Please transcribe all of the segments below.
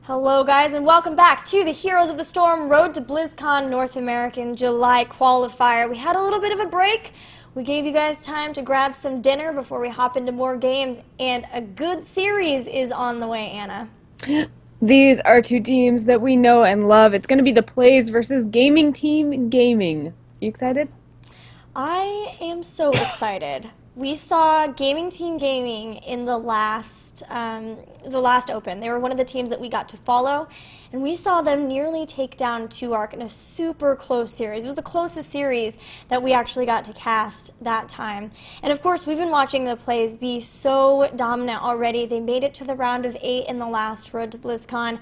Hello guys and welcome back to the Heroes of the Storm Road to BlizzCon North American July qualifier. We had a little bit of a break. We gave you guys time to grab some dinner before we hop into more games, and a good series is on the way, Anna. These are two teams that we know and love. It's going to be the PLEYZ versus Gaming Team Gaming. You excited? I am so excited. We saw Gaming Team Gaming in the last Open. They were one of the teams that we got to follow, and we saw them nearly take down 2ARC in a super close series. It was the closest series that we actually got to cast that time. And of course, we've been watching the PLEYZ be so dominant already. They made it to the round of 8 in the last Road to BlizzCon,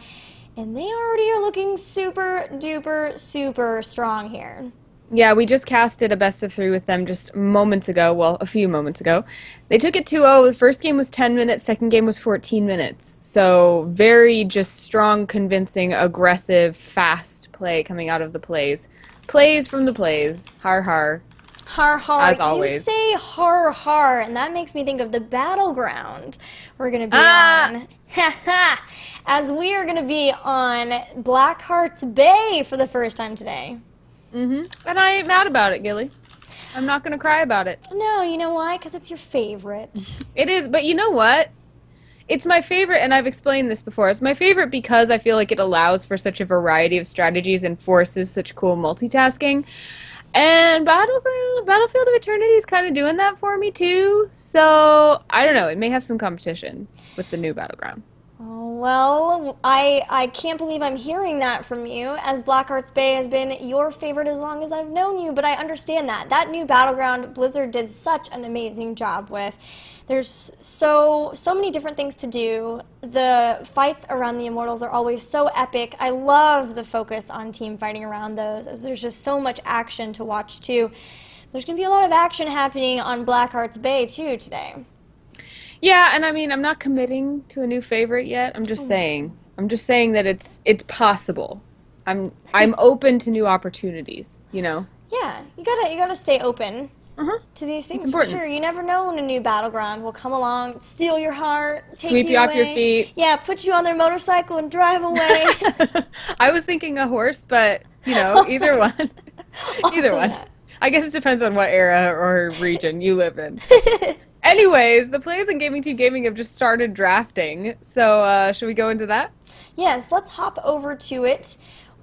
and they already are looking super duper super strong here. Yeah, we just casted a best of 3 with them just moments ago. Well, a few moments ago. They took it 2-0. The first game was 10 minutes. Second game was 14 minutes. So very just strong, convincing, aggressive, fast play coming out of the PLEYZ. Plays from the PLEYZ. Har har. Har har. As always. You say har har, and that makes me think of the battleground we're going to be on. Ha ha! As we are going to be on Blackheart's Bay for the first time today. And I ain't mad about it, Gilly. I'm not going to cry about it. No, you know why? Because it's your favorite. It is, but you know what? It's my favorite, and I've explained this before. It's my favorite because I feel like it allows for such a variety of strategies and forces such cool multitasking. And Battlefield of Eternity is kind of doing that for me, too. So, I don't know. It may have some competition with the new Battleground. Oh, well, I can't believe I'm hearing that from you, as Blackheart's Bay has been your favorite as long as I've known you, but I understand that. That new Battleground, Blizzard did such an amazing job with. There's so many different things to do. The fights around the Immortals are always so epic. I love the focus on team fighting around those, as there's just so much action to watch, too. There's going to be a lot of action happening on Blackheart's Bay, too, today. Yeah, and I mean, I'm not committing to a new favorite yet. I'm just saying. I'm just saying that it's possible. I'm open to new opportunities, you know? Yeah, you gotta stay open to these things for sure. You never know when a new Battleground will come along, steal your heart, take sweep you off away. your feet. Yeah, put you on their motorcycle and drive away. I was thinking a horse, but, you know, either one. Either one. I guess it depends on what era or region you live in. Anyways, the PLEYZ and Gaming Team Gaming have just started drafting, so should we go into that? Yes, let's hop over to it.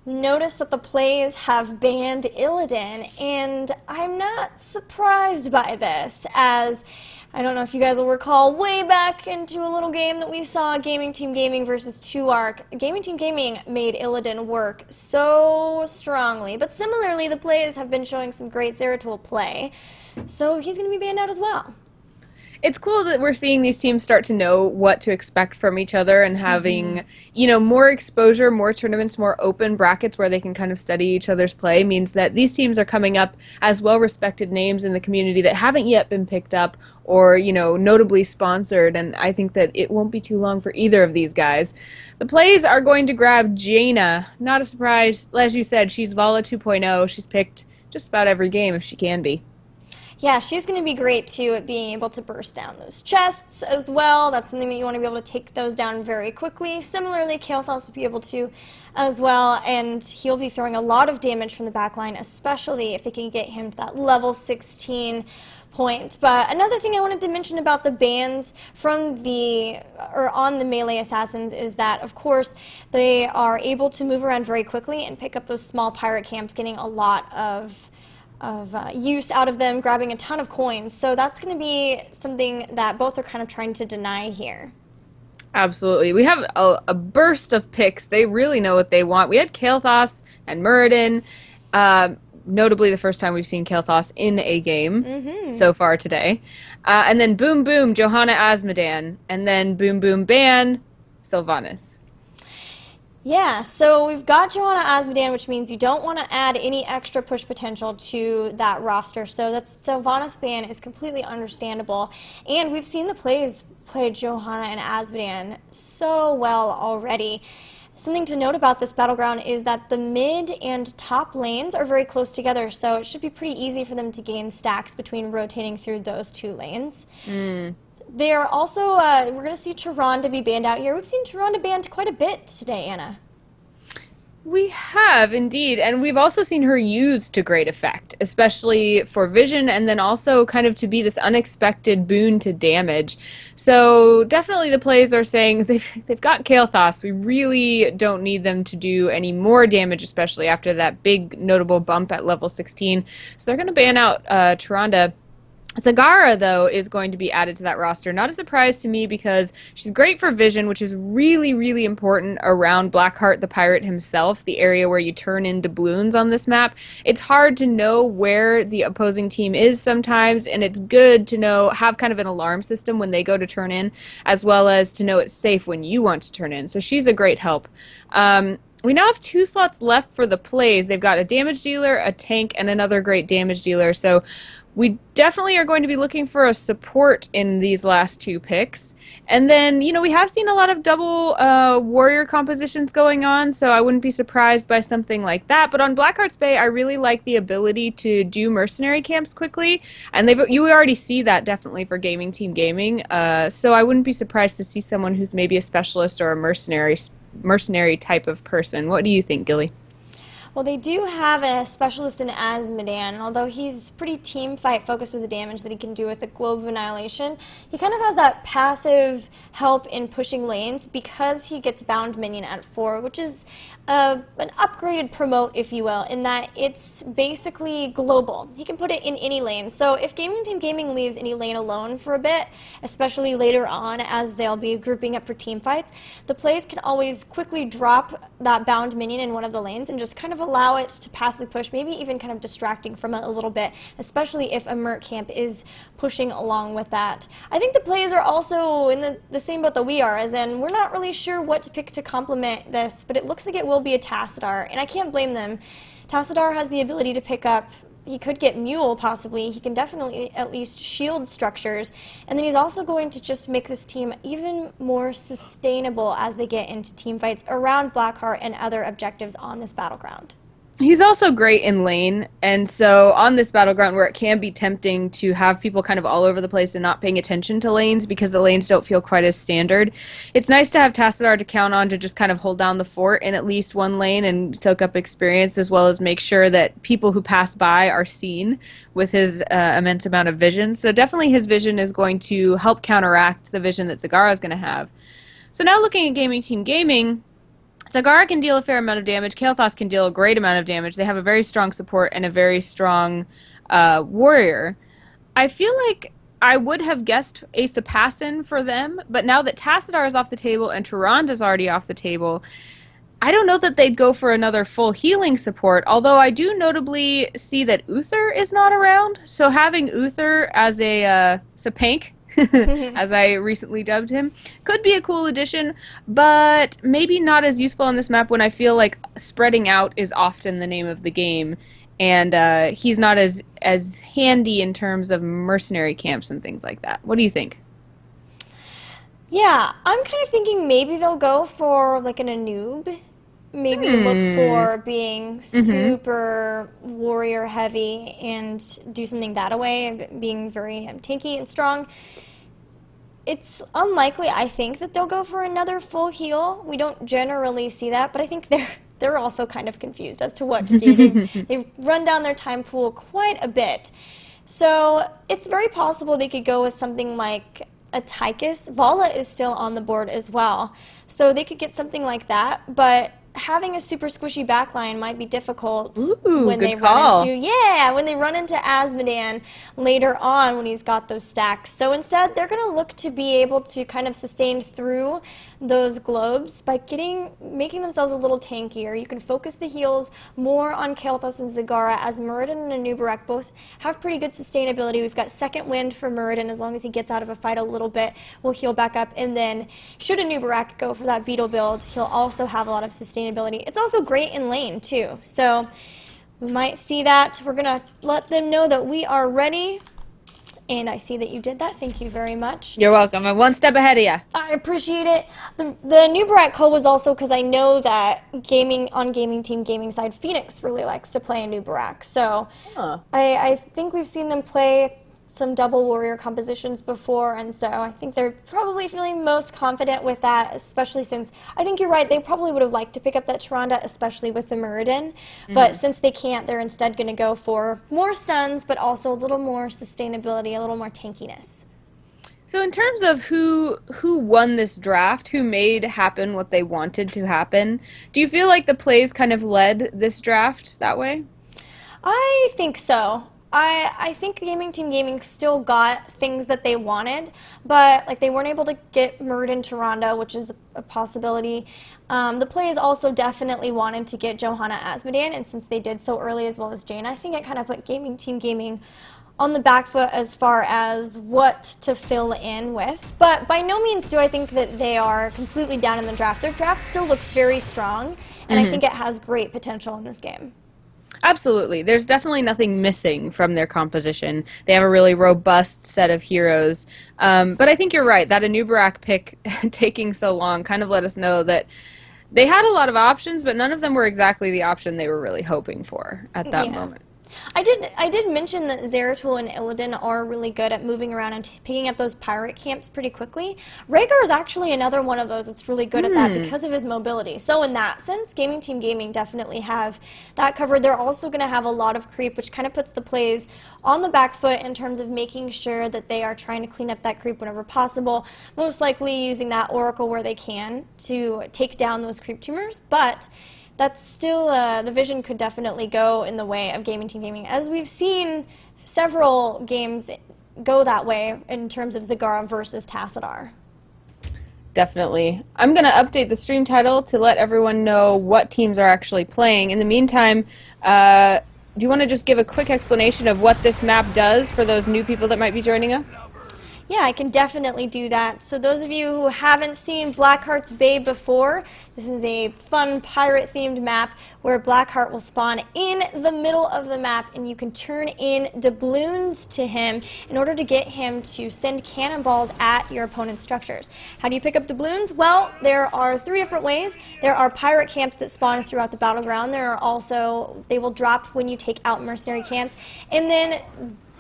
Notice that the PLEYZ have banned Illidan, and I'm not surprised by this, as I don't know if you guys will recall way back into a little game that we saw, Gaming Team Gaming versus 2ARC. Gaming Team Gaming made Illidan work so strongly, but similarly, the PLEYZ have been showing some great Zeratul play, so he's going to be banned out as well. It's cool that we're seeing these teams start to know what to expect from each other and having, you know, more exposure, more tournaments, more open brackets where they can kind of study each other's play means that these teams are coming up as well-respected names in the community that haven't yet been picked up or, you know, notably sponsored, and I think that it won't be too long for either of these guys. The PLEYZ are going to grab Jaina. Not a surprise. As you said, she's Vala 2.0. She's picked just about every game if she can be. Yeah, she's going to be great, too, at being able to burst down those chests as well. That's something that you want to be able to take those down very quickly. Similarly, Kael'thas will be able to as well, and he'll be throwing a lot of damage from the backline, especially if they can get him to that level 16 point. But another thing I wanted to mention about the bans from on the melee assassins is that, of course, they are able to move around very quickly and pick up those small pirate camps, getting a lot of use out of them, grabbing a ton of coins. So that's going to be something that both are kind of trying to deny here. Absolutely. We have a burst of picks. They really know what they want. We had Kael'thas and Muradin. Notably the first time we've seen Kael'thas in a game so far today. And then Boom Boom, Johanna Asmodan. And then Boom Boom Ban, Sylvanas. Yeah, so we've got Johanna Asmodan, which means you don't want to add any extra push potential to that roster. So Sylvanas ban is completely understandable. And we've seen the PLEYZ play Johanna and Asmodan so well already. Something to note about this battleground is that the mid and top lanes are very close together, so it should be pretty easy for them to gain stacks between rotating through those two lanes. They are also, we're going to see Tyrande be banned out here. We've seen Tyrande banned quite a bit today, Anna. We have indeed, and we've also seen her used to great effect, especially for vision, and then also kind of to be this unexpected boon to damage. So definitely the plays are saying they've got Kael'thas. We really don't need them to do any more damage, especially after that big notable bump at level 16. So they're going to ban out Tyrande. Zagara, though, is going to be added to that roster. Not a surprise to me because she's great for vision, which is really, really important around Blackheart the Pirate himself, the area where you turn into balloons on this map. It's hard to know where the opposing team is sometimes, and it's good to have kind of an alarm system when they go to turn in, as well as to know it's safe when you want to turn in. So she's a great help. We now have 2 slots left for the plays. They've got a damage dealer, a tank, and another great damage dealer. So we definitely are going to be looking for a support in these last 2 picks. And then, we have seen a lot of double warrior compositions going on, so I wouldn't be surprised by something like that. But on Blackheart's Bay, I really like the ability to do mercenary camps quickly, and you already see that definitely for Gaming Team Gaming. So I wouldn't be surprised to see someone who's maybe a specialist or a mercenary type of person. What do you think, Gilly? Well, they do have a specialist in Azmodan, although he's pretty team fight focused with the damage that he can do with the Globe of Annihilation. He kind of has that passive help in pushing lanes because he gets bound minion at 4, which is an upgraded promote, if you will, in that it's basically global. He can put it in any lane. So if Gaming Team Gaming leaves any lane alone for a bit, especially later on as they'll be grouping up for team fights, the plays can always quickly drop that bound minion in one of the lanes and just kind of allow it to passively push, maybe even kind of distracting from it a little bit, especially if a Merc camp is pushing along with that. I think the plays are also in the same boat that we are, as in we're not really sure what to pick to complement this, but it looks like it will be a Tassadar, and I can't blame them. Tassadar has the ability to pick up, he could get Mule possibly, he can definitely at least shield structures, and then he's also going to just make this team even more sustainable as they get into team fights around Blackheart and other objectives on this battleground. He's also great in lane, and so on this battleground where it can be tempting to have people kind of all over the place and not paying attention to lanes because the lanes don't feel quite as standard, it's nice to have Tassadar to count on to just kind of hold down the fort in at least one lane and soak up experience, as well as make sure that people who pass by are seen with his immense amount of vision. So definitely his vision is going to help counteract the vision that Zagara is going to have. So now looking at Gaming Team Gaming, Zagara can deal a fair amount of damage. Kael'thas can deal a great amount of damage. They have a very strong support and a very strong warrior. I feel like I would have guessed a Sapassin for them, but now that Tassadar is off the table and Tyrande is already off the table, I don't know that they'd go for another full healing support, although I do notably see that Uther is not around. So having Uther as a Sapank, as I recently dubbed him, could be a cool addition, but maybe not as useful on this map when I feel like spreading out is often the name of the game, and he's not as handy in terms of mercenary camps and things like that. What do you think? Yeah, I'm kind of thinking maybe they'll go for like an Anub. Maybe look for being super warrior heavy and do something that way, being very tanky and strong. It's unlikely, I think, that they'll go for another full heal. We don't generally see that, but I think they're also kind of confused as to what to do. They've run down their time pool quite a bit. So it's very possible they could go with something like a Tychus. Vala is still on the board as well. So they could get something like that, but having a super squishy backline might be difficult when they run into Azmodan later on when he's got those stacks. So instead, they're going to look to be able to kind of sustain through those globes by making themselves a little tankier. You can focus the heals more on Kael'thas and Zagara, as Muradin and Anubarak both have pretty good sustainability. We've got second wind for Muradin. As long as he gets out of a fight a little bit, we'll heal back up. And then should Anubarak go for that beetle build, he'll also have a lot of sustainability. It's also great in lane too. So we might see that. We're going to let them know that we are ready. And I see that you did that. Thank you very much. You're welcome. I'm one step ahead of you. I appreciate it. The new Barat call was also because I know that on Gaming Team Gaming side, Phoenix really likes to play a new Barak. So I think we've seen them play some double warrior compositions before, and so I think they're probably feeling most confident with that, especially since I think you're right, they probably would have liked to pick up that Tyrande, especially with the Muradin, but since they can't, they're instead going to go for more stuns, but also a little more sustainability, a little more tankiness. So in terms of who won this draft, who made happen what they wanted to happen, do you feel like the PLEYZ kind of led this draft that way? I think so. I think Gaming Team Gaming still got things that they wanted, but like they weren't able to get Muradin Tyrande, which is a possibility. The PLEYZ also definitely wanted to get Johanna Azmodan, and since they did so early as well as Jaina, I think it kind of put Gaming Team Gaming on the back foot as far as what to fill in with. But by no means do I think that they are completely down in the draft. Their draft still looks very strong, and I think it has great potential in this game. Absolutely. There's definitely nothing missing from their composition. They have a really robust set of heroes. But I think you're right. That Anubarak pick taking so long kind of let us know that they had a lot of options, but none of them were exactly the option they were really hoping for at that moment. I did mention that Zeratul and Illidan are really good at moving around and picking up those pirate camps pretty quickly. Rhaegar is actually another one of those that's really good at that because of his mobility. So in that sense, Gaming Team Gaming definitely have that covered. They're also going to have a lot of creep, which kind of puts the PLEYZ on the back foot in terms of making sure that they are trying to clean up that creep whenever possible, most likely using that Oracle where they can to take down those creep tumors. But that's still, the vision could definitely go in the way of Gaming Team Gaming, as we've seen several games go that way in terms of Zagara versus Tassadar. Definitely. I'm going to update the stream title to let everyone know what teams are actually playing. In the meantime, do you want to just give a quick explanation of what this map does for those new people that might be joining us? Yeah, I can definitely do that. So those of you who haven't seen Blackheart's Bay before, this is a fun pirate-themed map where Blackheart will spawn in the middle of the map, and you can turn in doubloons to him in order to get him to send cannonballs at your opponent's structures. How do you pick up doubloons? Well, there are 3 different ways. There are pirate camps that spawn throughout the battleground. There are also, they will drop when you take out mercenary camps. And then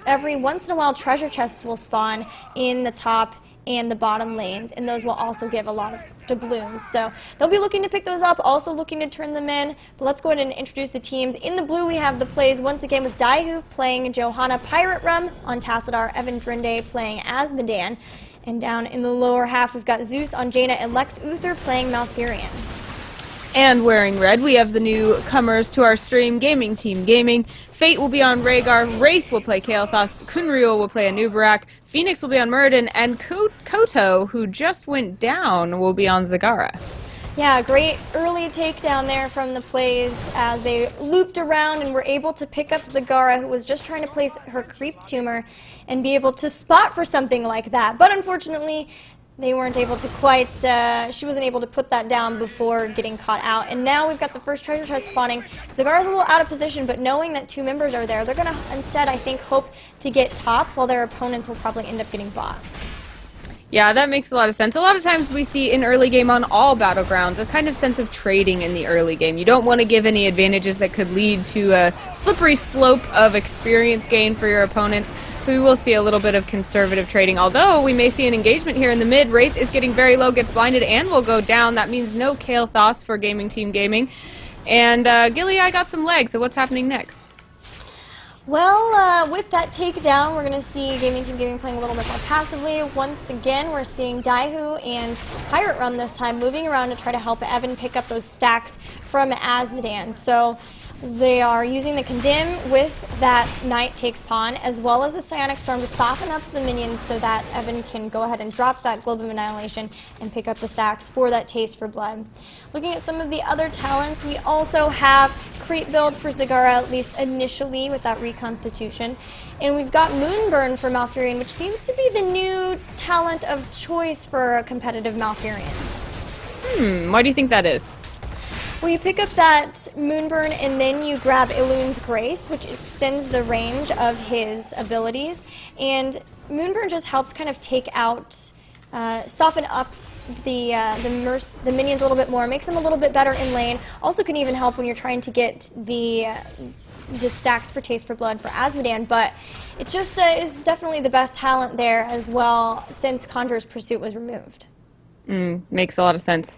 every once in a while, treasure chests will spawn in the top and the bottom lanes, and those will also give a lot of doubloons. So they'll be looking to pick those up, also looking to turn them in. But let's go ahead and introduce the teams. In the blue, we have the PLEYZ once again with Daihu playing Johanna Pirate Rum on Tassadar, Evan Drinde playing Azmodan. And down in the lower half, we've got Zeus on Jaina and Lex Uther playing Malfurion. And wearing red, we have the newcomers to our stream, Gaming Team Gaming. Fate will be on Rhaegar, Wraith will play Kael'thas, Kunriel will play Anubarak, Phoenix will be on Muradin, and Koto, who just went down, will be on Zagara. Yeah, great early takedown there from the PLEYZ as they looped around and were able to pick up Zagara, who was just trying to place her creep tumor and be able to spot for something like that. But unfortunately, they weren't able to quite, she wasn't able to put that down before getting caught out. And now we've got the first treasure chest spawning. Zagara's a little out of position, but knowing that 2 members are there, they're going to instead, I think, hope to get top, while their opponents will probably end up getting bot. Yeah, that makes a lot of sense. A lot of times we see in early game on all battlegrounds a kind of sense of trading in the early game. You don't want to give any advantages that could lead to a slippery slope of experience gain for your opponents. So we will see a little bit of conservative trading, although we may see an engagement here in the mid. Wraith is getting very low, gets blinded, and will go down. That means no Kael'thas for Gaming Team Gaming. And Gilly, I got some legs, so what's happening next? Well, with that takedown, we're going to see Gaming Team Gaming playing a little bit more passively. Once again, we're seeing Daihu and Pirate Rum this time moving around to try to help Evan pick up those stacks from Azmodan. So they are using the Condemn with that Knight takes pawn, as well as the Psionic Storm to soften up the minions so that Evan can go ahead and drop that Globe of Annihilation and pick up the stacks for that Taste for Blood. Looking at some of the other talents, we also have Creep build for Zagara, at least initially with that Reconstitution. And we've got Moonburn for Malfurion, which seems to be the new talent of choice for competitive Malfurions. Why do you think that is? Well, you pick up that Moonburn and then you grab Elun's Grace, which extends the range of his abilities. And Moonburn just helps kind of take out, soften up the minions a little bit more, makes them a little bit better in lane. Also can even help when you're trying to get the the stacks for Taste for Blood for Azmodan, but it just is definitely the best talent there as well since Conjurer's Pursuit was removed. Makes a lot of sense.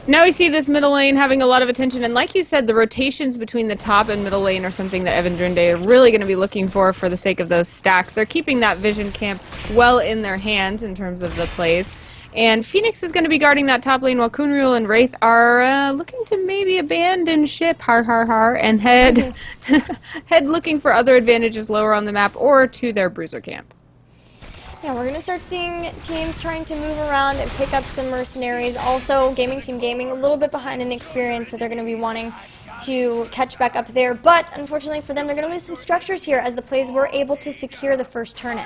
Now we see this middle lane having a lot of attention, and like you said, the rotations between the top and middle lane are something that Evan Drinde are really going to be looking for the sake of those stacks. They're keeping that vision camp well in their hands in terms of the plays. And Phoenix is going to be guarding that top lane while Kunriel and Wraith are looking to maybe abandon ship, and head looking for other advantages lower on the map or to their bruiser camp. Yeah, we're going to start seeing teams trying to move around and pick up some mercenaries. Also, Team Gaming a little bit behind in experience, so they're going to be wanting to catch back up there. But unfortunately for them, they're going to lose some structures here as the PLEYZ were able to secure the first turn-in.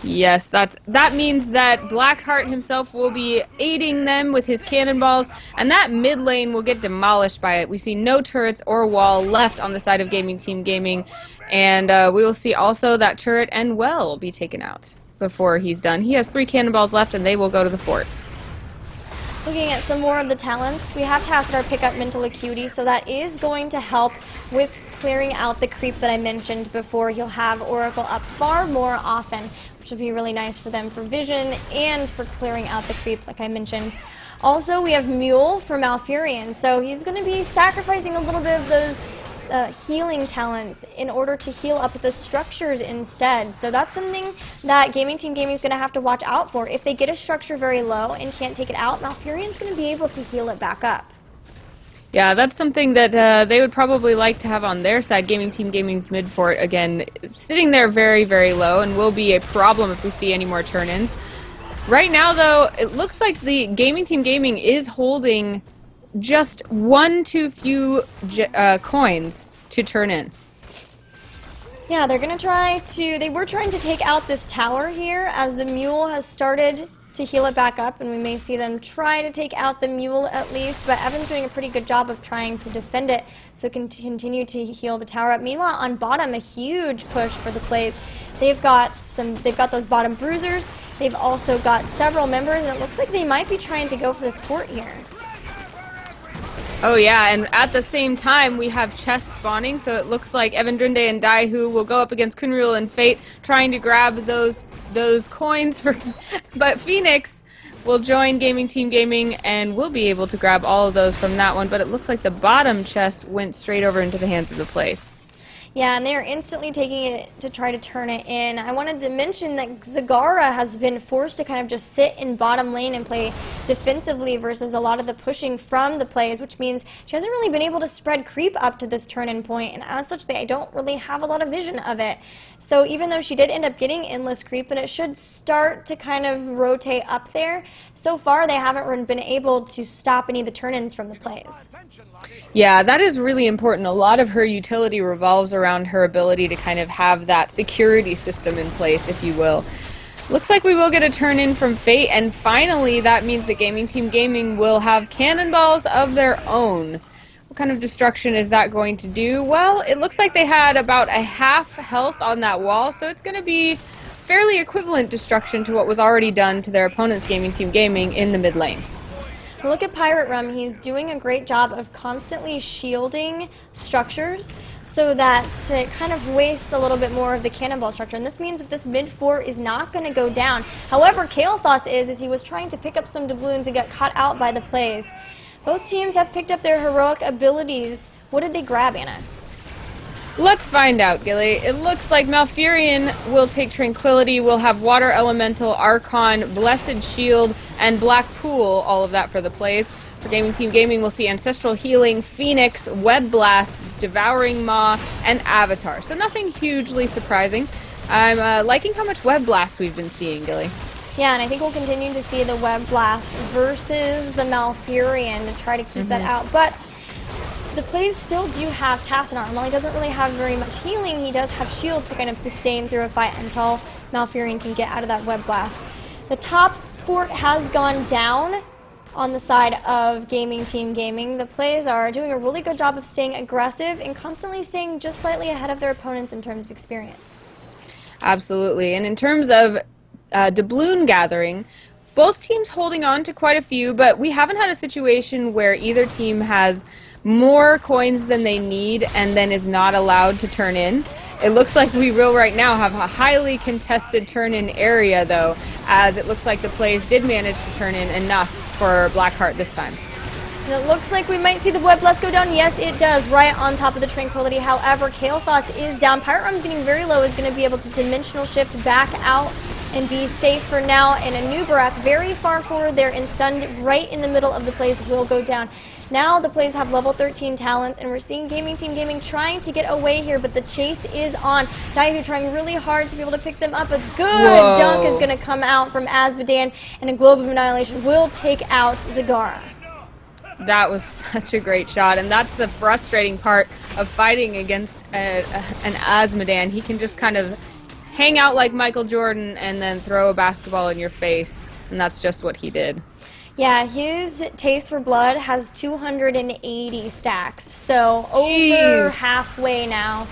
Yes, that means that Blackheart himself will be aiding them with his cannonballs, and that mid lane will get demolished by it. We see no turrets or wall left on the side of Team Gaming, and we will see also that turret and well be taken out before he's done. He has 3 cannonballs left, and they will go to the fort. Looking at some more of the talents, we have Tassadar pick up Mental Acuity, so that is going to help with clearing out the creep that I mentioned before. He'll have Oracle up far more often, which will be really nice for them for vision and for clearing out the creep, like I mentioned. Also, we have Mule for Malfurion, so he's going to be sacrificing a little bit of those healing talents in order to heal up the structures instead. So that's something that Team Gaming is going to have to watch out for. If they get a structure very low and can't take it out, Malfurion's going to be able to heal it back up. Yeah, that's something that they would probably like to have on their side. Team Gaming's mid fort, again, sitting there very, very low and will be a problem if we see any more turn-ins. Right now, though, it looks like the Team Gaming is holding just one too few coins to turn in. Yeah, they're going to they were trying to take out this tower here as the Mule has started to heal it back up, and we may see them try to take out the Mule at least, but Evan's doing a pretty good job of trying to defend it so it can continue to heal the tower up. Meanwhile, on bottom, a huge push for the PLEYZ. They've got those bottom bruisers. They've also got several members, and it looks like they might be trying to go for this fort here. Oh yeah, and at the same time we have chests spawning, so it looks like Evan Drinde and Daihu will go up against Kunriel and Fate trying to grab those coins but Phoenix will join Team Gaming and will be able to grab all of those from that one, but it looks like the bottom chest went straight over into the hands of the PLEYZ. Yeah, and they're instantly taking it to try to turn it in. I wanted to mention that Zagara has been forced to kind of just sit in bottom lane and play defensively versus a lot of the pushing from the PLEYZ, which means she hasn't really been able to spread creep up to this turn-in point, and as such, they don't really have a lot of vision of it. So even though she did end up getting endless creep, and it should start to kind of rotate up there, so far they haven't been able to stop any of the turn-ins from the PLEYZ. Yeah, that is really important. A lot of her utility revolves around her ability to kind of have that security system in place, if you will. Looks like we will get a turn-in from Fate, and finally that means that Team Gaming will have cannonballs of their own. What kind of destruction is that going to do? Well, it looks like they had about a half health on that wall, so it's going to be fairly equivalent destruction to what was already done to their opponent's Team Gaming in the mid lane. Look at Pirate Rum. He's doing a great job of constantly shielding structures so that it kind of wastes a little bit more of the cannonball structure. And this means that this mid fort is not going to go down. However, Kael'thas is he was trying to pick up some doubloons and got caught out by the PLEYZ. Both teams have picked up their heroic abilities. What did they grab, Anna? Let's find out, Gilly. It looks like Malfurion will take Tranquility, will have Water Elemental, Archon, Blessed Shield, and Black Pool, all of that for the PLEYZ. For Team Gaming, we'll see Ancestral Healing, Phoenix, Web Blast, Devouring Maw, and Avatar. So nothing hugely surprising. I'm liking how much Web Blast we've been seeing, Gilly. Yeah, and I think we'll continue to see the Web Blast versus the Malfurion to try to keep that out. But the PLEYZ still do have Tassadar. While he doesn't really have very much healing, he does have shields to kind of sustain through a fight until Malfurion can get out of that Web Blast. The top fort has gone down on the side of Team Gaming. The PLEYZ are doing a really good job of staying aggressive and constantly staying just slightly ahead of their opponents in terms of experience. Absolutely. And in terms of doubloon gathering, both teams holding on to quite a few, but we haven't had a situation where either team has more coins than they need and then is not allowed to turn in. It looks like we will right now have a highly contested turn-in area, though, as it looks like the PLEYZ did manage to turn in enough for Blackheart this time. And it looks like we might see the Web Bless go down. Yes, it does, right on top of the Tranquility. However, Kael'thas is down. Pirate Realm's getting very low, is going to be able to dimensional shift back out and be safe for now. And Anubarak very far forward there and stunned right in the middle of the PLEYZ will go down. Now the PLEYZ have level 13 talents, and we're seeing Gaming Team Gaming trying to get away here, but the chase is on. Daihu trying really hard to be able to pick them up. A good dunk is going to come out from Azmodan, and a Globe of Annihilation will take out Zagara. That was such a great shot, and that's the frustrating part of fighting against an Azmodan. He can just kind of hang out like Michael Jordan and then throw a basketball in your face, and that's just what he did. Yeah, his Taste for Blood has 280 stacks, so over halfway now.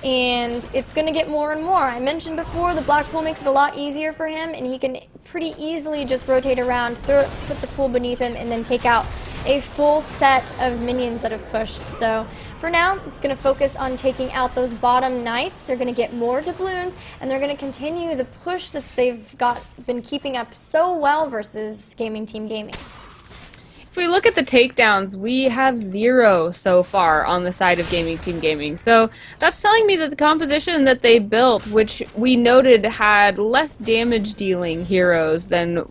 And it's going to get more and more. I mentioned before, the black pool makes it a lot easier for him, and he can pretty easily just rotate around, put the pool beneath him, and then take out a full set of minions that have pushed. So for now, it's going to focus on taking out those bottom knights. They're going to get more doubloons, and they're going to continue the push that they've been keeping up so well versus Gaming Team Gaming. If we look at the takedowns, we have 0 so far on the side of Gaming Team Gaming. So that's telling me that the composition that they built, which we noted had less damage dealing heroes than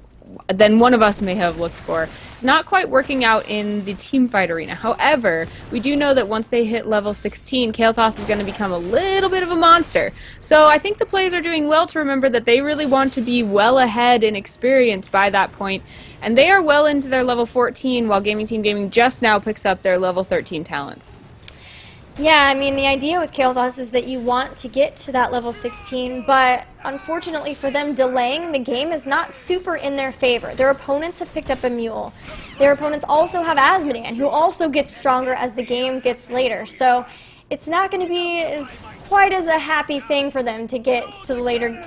one of us may have looked for, it's not quite working out in the teamfight arena. However, we do know that once they hit level 16, Kael'thas is going to become a little bit of a monster. So I think the PLEYZ are doing well to remember that they really want to be well ahead in experience by that point, and they are well into their level 14 while Gaming Team Gaming just now picks up their level 13 talents. Yeah, I mean, the idea with Kael'thas is that you want to get to that level 16, but unfortunately for them, delaying the game is not super in their favor. Their opponents have picked up a mule. Their opponents also have Azmodan, who also gets stronger as the game gets later. So it's not going to be quite as a happy thing for them to get to the later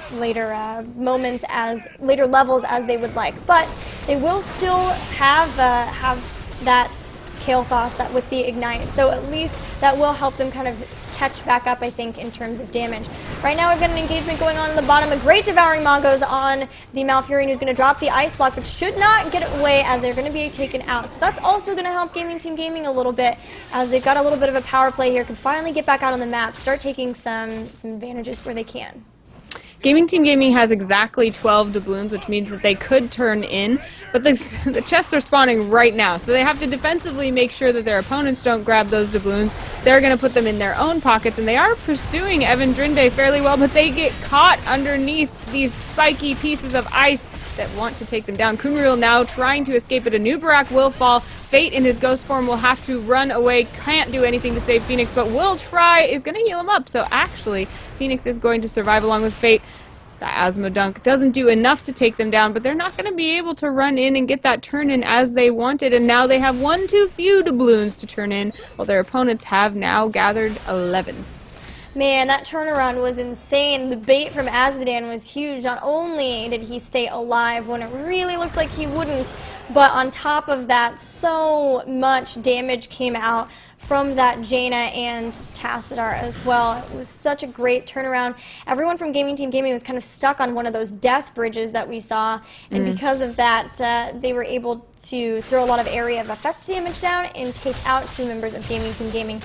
levels as they would like. But they will still have that Kael'thas that with the Ignite, so at least that will help them kind of catch back up, I think, in terms of damage. Right now we've got an engagement going on in the bottom. A great Devouring Maw goes on the Malfurion, who's going to drop the Ice Block, but should not get away as they're going to be taken out. So that's also going to help Gaming Team Gaming a little bit, as they've got a little bit of a power play here, can finally get back out on the map, start taking some advantages where they can. Gaming Team Gaming has exactly 12 doubloons, which means that they could turn in, but the chests are spawning right now, so they have to defensively make sure that their opponents don't grab those doubloons. They're going to put them in their own pockets, and they are pursuing Evan Drinde fairly well, but they get caught underneath these spiky pieces of ice that want to take them down. Kunril now trying to escape, but Anubarak will fall. Fate in his ghost form will have to run away, can't do anything to save Phoenix, but will try, is going to heal him up. So actually, Phoenix is going to survive along with Fate. The Asmo Dunk doesn't do enough to take them down, but they're not going to be able to run in and get that turn in as they wanted, and now they have one too few doubloons to turn in, while their opponents have now gathered 11. Man, that turnaround was insane. The bait from Azmodan was huge. Not only did he stay alive when it really looked like he wouldn't, but on top of that, so much damage came out from that Jaina and Tassadar as well. It was such a great turnaround. Everyone from Gaming Team Gaming was kind of stuck on one of those death bridges that we saw, and because of that, they were able to throw a lot of area of effect damage down and take out 2 members of Gaming Team Gaming,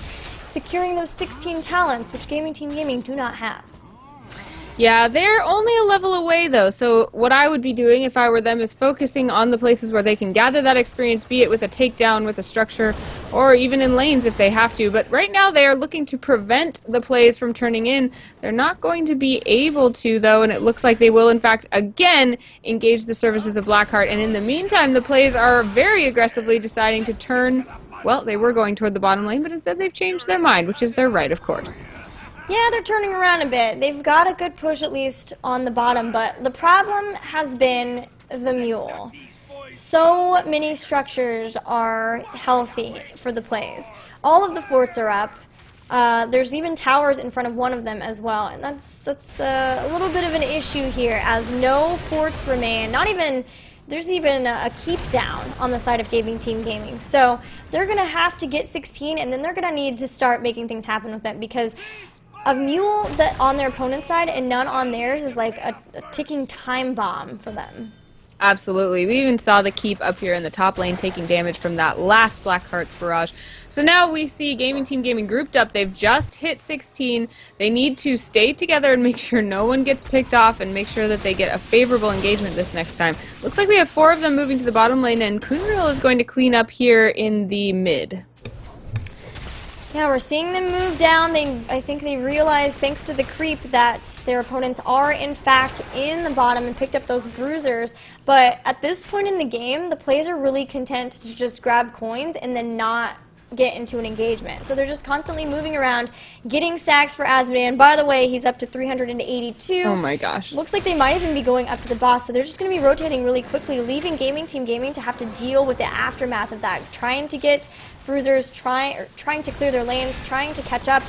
securing those 16 talents, which Gaming Team Gaming do not have. Yeah, they're only a level away, though, so what I would be doing if I were them is focusing on the places where they can gather that experience, be it with a takedown, with a structure, or even in lanes if they have to. But right now they are looking to prevent the PLEYZ from turning in. They're not going to be able to, though, and it looks like they will, in fact, again engage the services of Blackheart. And in the meantime, the PLEYZ are very aggressively deciding to turn. Well, they were going toward the bottom lane, but instead they've changed their mind, which is their right, of course. Yeah, they're turning around a bit. They've got a good push, at least, on the bottom, but the problem has been the mule. So many structures are healthy for the PLEYZ. All of the forts are up. There's even towers in front of one of them as well, and that's a little bit of an issue here, as no forts remain. Not even there's even a keep down on the side of Gaming Team Gaming. So they're going to have to get 16, and then they're going to need to start making things happen with them, because a mule that on their opponent's side and none on theirs is like a ticking time bomb for them. Absolutely. We even saw the keep up here in the top lane taking damage from that last Blackheart's barrage. So now we see Gaming Team Gaming grouped up. They've just hit 16. They need to stay together and make sure no one gets picked off and make sure that they get a favorable engagement this next time. Looks like we have 4 of them moving to the bottom lane, and Kunril is going to clean up here in the mid. Yeah, we're seeing them move down. I think they realize, thanks to the creep, that their opponents are, in fact, in the bottom and picked up those bruisers. But at this point in the game, the players are really content to just grab coins and then not get into an engagement. So they're just constantly moving around, getting stacks for Asmodean. By the way, he's up to 382. Oh my gosh. Looks like they might even be going up to the boss, so they're just going to be rotating really quickly, leaving Gaming Team Gaming to have to deal with the aftermath of that, trying to get bruisers, trying to clear their lanes, trying to catch up.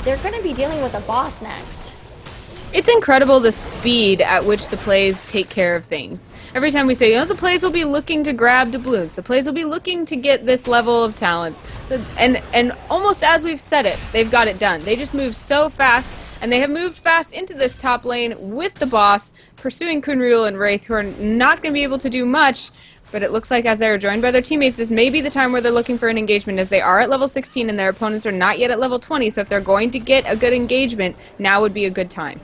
They're going to be dealing with a boss next. It's incredible the speed at which the PLEYZ take care of things. Every time we say, the PLEYZ will be looking to grab doubloons, the PLEYZ will be looking to get this level of talents, and almost as we've said it, they've got it done. They just move so fast, and they have moved fast into this top lane with the boss, pursuing Kunril and Wraith, who are not going to be able to do much. But it looks like as they're joined by their teammates, this may be the time where they're looking for an engagement, as they are at level 16 and their opponents are not yet at level 20. So if they're going to get a good engagement, now would be a good time.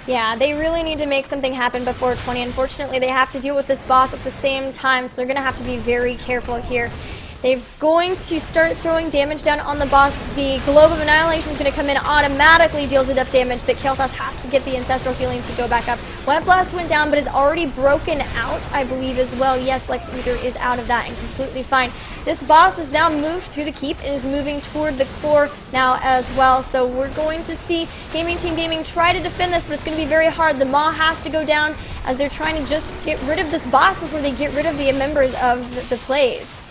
Yeah, they really need to make something happen before 20. Unfortunately, they have to deal with this boss at the same time, so they're going to have to be very careful here. They're going to start throwing damage down on the boss. The Globe of Annihilation is going to come in, automatically deals enough damage that Kael'thas has to get the Ancestral Healing to go back up. Web Blast went down, but is already broken out, I believe, as well. Yes, Lex Uther is out of that and completely fine. This boss has now moved through the keep and is moving toward the core now as well. So we're going to see Gaming Team Gaming try to defend this, but it's going to be very hard. The Maw has to go down as they're trying to just get rid of this boss before they get rid of the members of the PLEYZ.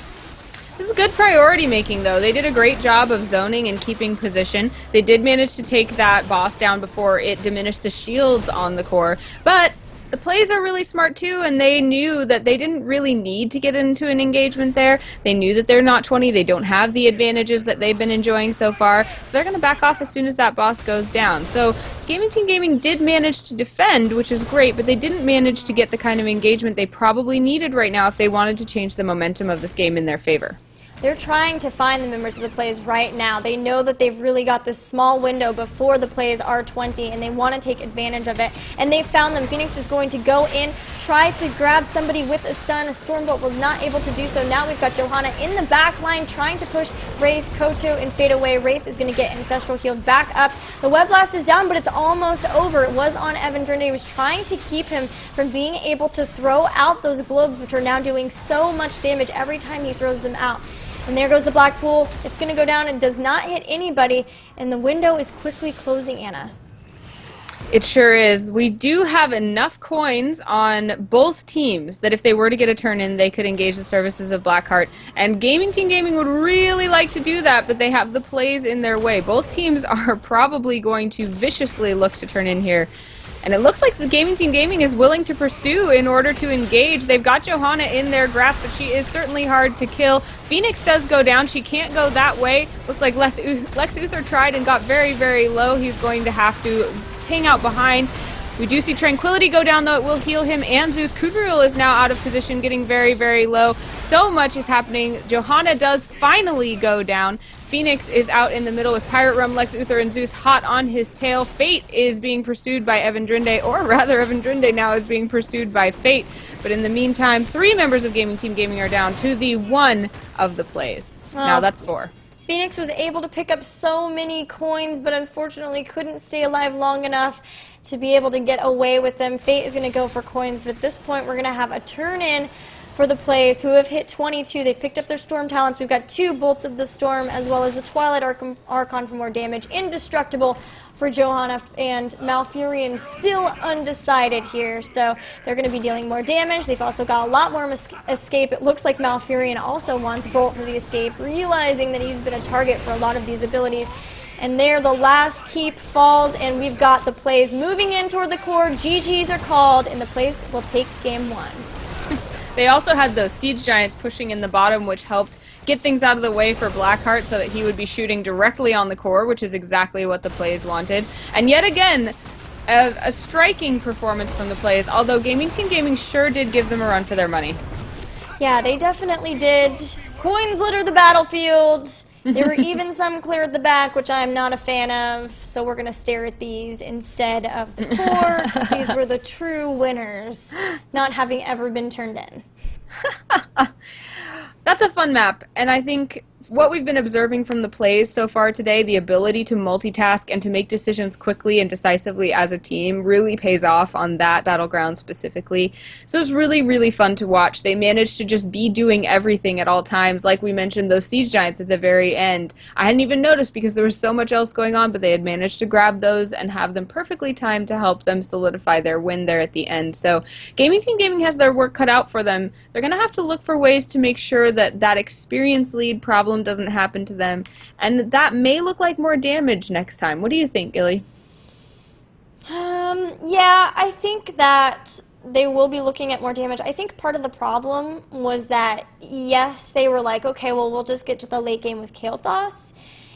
This is good priority making, though. They did a great job of zoning and keeping position. They did manage to take that boss down before it diminished the shields on the core, but the PLEYZ are really smart too, and they knew that they didn't really need to get into an engagement there. They knew that they're not 20, they don't have the advantages that they've been enjoying so far, so they're going to back off as soon as that boss goes down. So Gaming Team Gaming did manage to defend, which is great, but they didn't manage to get the kind of engagement they probably needed right now if they wanted to change the momentum of this game in their favor. They're trying to find the members of the PLEYZ right now. They know that they've really got this small window before the PLEYZ are 20, and they want to take advantage of it. And they found them. Phoenix is going to go in, try to grab somebody with a stun. A Stormbolt was not able to do so. Now we've got Johanna in the back line trying to push Wraith, Koto, and Fade Away. Wraith is going to get Ancestral healed back up. The Web Blast is down, but it's almost over. It was on Evan Drinde. He was trying to keep him from being able to throw out those globes, which are now doing so much damage every time he throws them out. And there goes the black pool. It's going to go down and does not hit anybody. And the window is quickly closing, Anna. It sure is. We do have enough coins on both teams that if they were to get a turn in, they could engage the services of Blackheart. And Gaming Team Gaming would really like to do that, but they have the PLEYZ in their way. Both teams are probably going to viciously look to turn in here. And it looks like the Gaming Team Gaming is willing to pursue in order to engage. They've got Johanna in their grasp, but she is certainly hard to kill. Phoenix does go down. She can't go that way. Looks like Lex Uther tried and got very, very low. He's going to have to hang out behind. We do see Tranquility go down, though. It will heal him and Zeus. Kudril is now out of position, getting very, very low. So much is happening. Johanna does finally go down. Phoenix is out in the middle with Pirate Rum, Lex Uther, and Zeus hot on his tail. Fate is being pursued by Evan Drinde, or rather Evan Drinde now is being pursued by Fate. But in the meantime, 3 members of Gaming Team Gaming are down to the 1 of the PLEYZ. Now that's 4. Phoenix was able to pick up so many coins, but unfortunately couldn't stay alive long enough to be able to get away with them. Fate is going to go for coins, but at this point we're going to have a turn-in for the PLEYZ, who have hit 22. They picked up their Storm Talents. We've got 2 Bolts of the Storm, as well as the Twilight Archon for more damage. Indestructible for Johanna, and Malfurion still undecided here, so they're going to be dealing more damage. They've also got a lot more escape. It looks like Malfurion also wants Bolt for the escape, realizing that he's been a target for a lot of these abilities. And there, the last keep falls, and we've got the PLEYZ moving in toward the core. GGs are called, and the PLEYZ will take game 1. They also had those Siege Giants pushing in the bottom, which helped get things out of the way for Blackheart so that he would be shooting directly on the core, which is exactly what the PLEYZ wanted. And yet again, a striking performance from the PLEYZ, although Team Gaming sure did give them a run for their money. Yeah, they definitely did. Coins litter the battlefield. There were even some cleared the back, which I'm not a fan of, so we're going to stare at these instead of the core, because these were the true winners, not having ever been turned in. That's a fun map, and I think what we've been observing from the PLEYZ so far today, the ability to multitask and to make decisions quickly and decisively as a team, really pays off on that battleground specifically. So it's really, really fun to watch. They managed to just be doing everything at all times. Like we mentioned, those Siege Giants at the very end. I hadn't even noticed because there was so much else going on, but they had managed to grab those and have them perfectly timed to help them solidify their win there at the end. So Team Gaming has their work cut out for them. They're going to have to look for ways to make sure that that experience lead problem doesn't happen to them, and that may look like more damage next time. What do you think, Gilly? Yeah, I think that they will be looking at more damage. I think part of the problem was that, yes, they were like, okay, well, we'll just get to the late game with Kael'thas,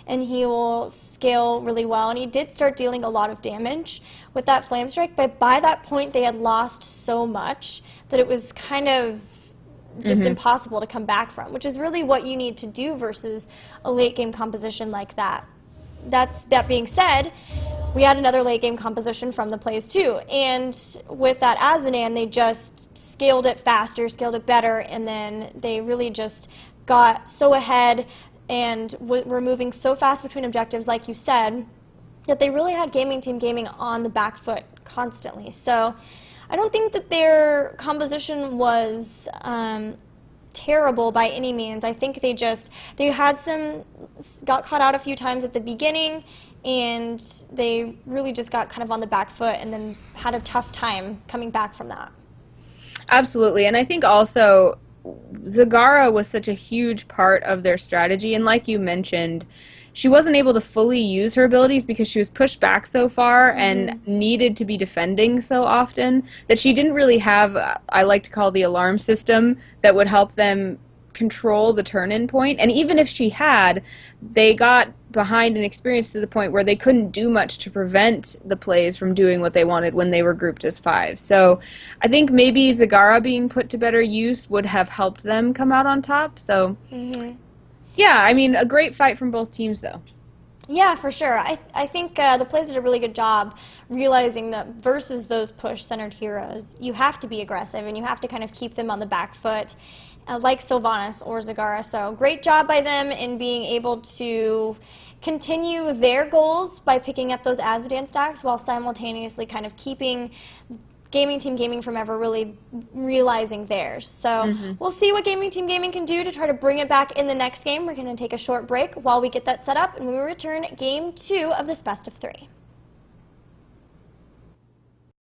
and he will scale really well, and he did start dealing a lot of damage with that Flame Strike, but by that point, they had lost so much that it was kind of just impossible to come back from, which is really what you need to do versus a late game composition like that. That being said, we had another late game composition from the PLEYZ too, and with that Azmodan, they just scaled it faster, scaled it better, and then they really just got so ahead and were moving so fast between objectives, like you said, that they really had Team Gaming on the back foot constantly. So I don't think that their composition was terrible by any means. I think they got caught out a few times at the beginning, and they really just got kind of on the back foot and then had a tough time coming back from that. Absolutely, and I think also Zagara was such a huge part of their strategy, and like you mentioned, she wasn't able to fully use her abilities because she was pushed back so far and needed to be defending so often that she didn't really have, I like to call the alarm system, that would help them control the turn-in point. And even if she had, they got behind in experience to the point where they couldn't do much to prevent the PLEYZ from doing what they wanted when they were grouped as 5. So I think maybe Zagara being put to better use would have helped them come out on top. So yeah, I mean, a great fight from both teams, though. Yeah, for sure. I think the PLEYZ did a really good job realizing that versus those push-centered heroes, you have to be aggressive and you have to kind of keep them on the back foot, like Sylvanas or Zagara. So great job by them in being able to continue their goals by picking up those Azmodan stacks while simultaneously kind of keeping Team Gaming from ever really realizing theirs. So we'll see what Team Gaming can do to try to bring it back in the next game. We're going to take a short break while we get that set up, and we will return game 2 of this best of 3.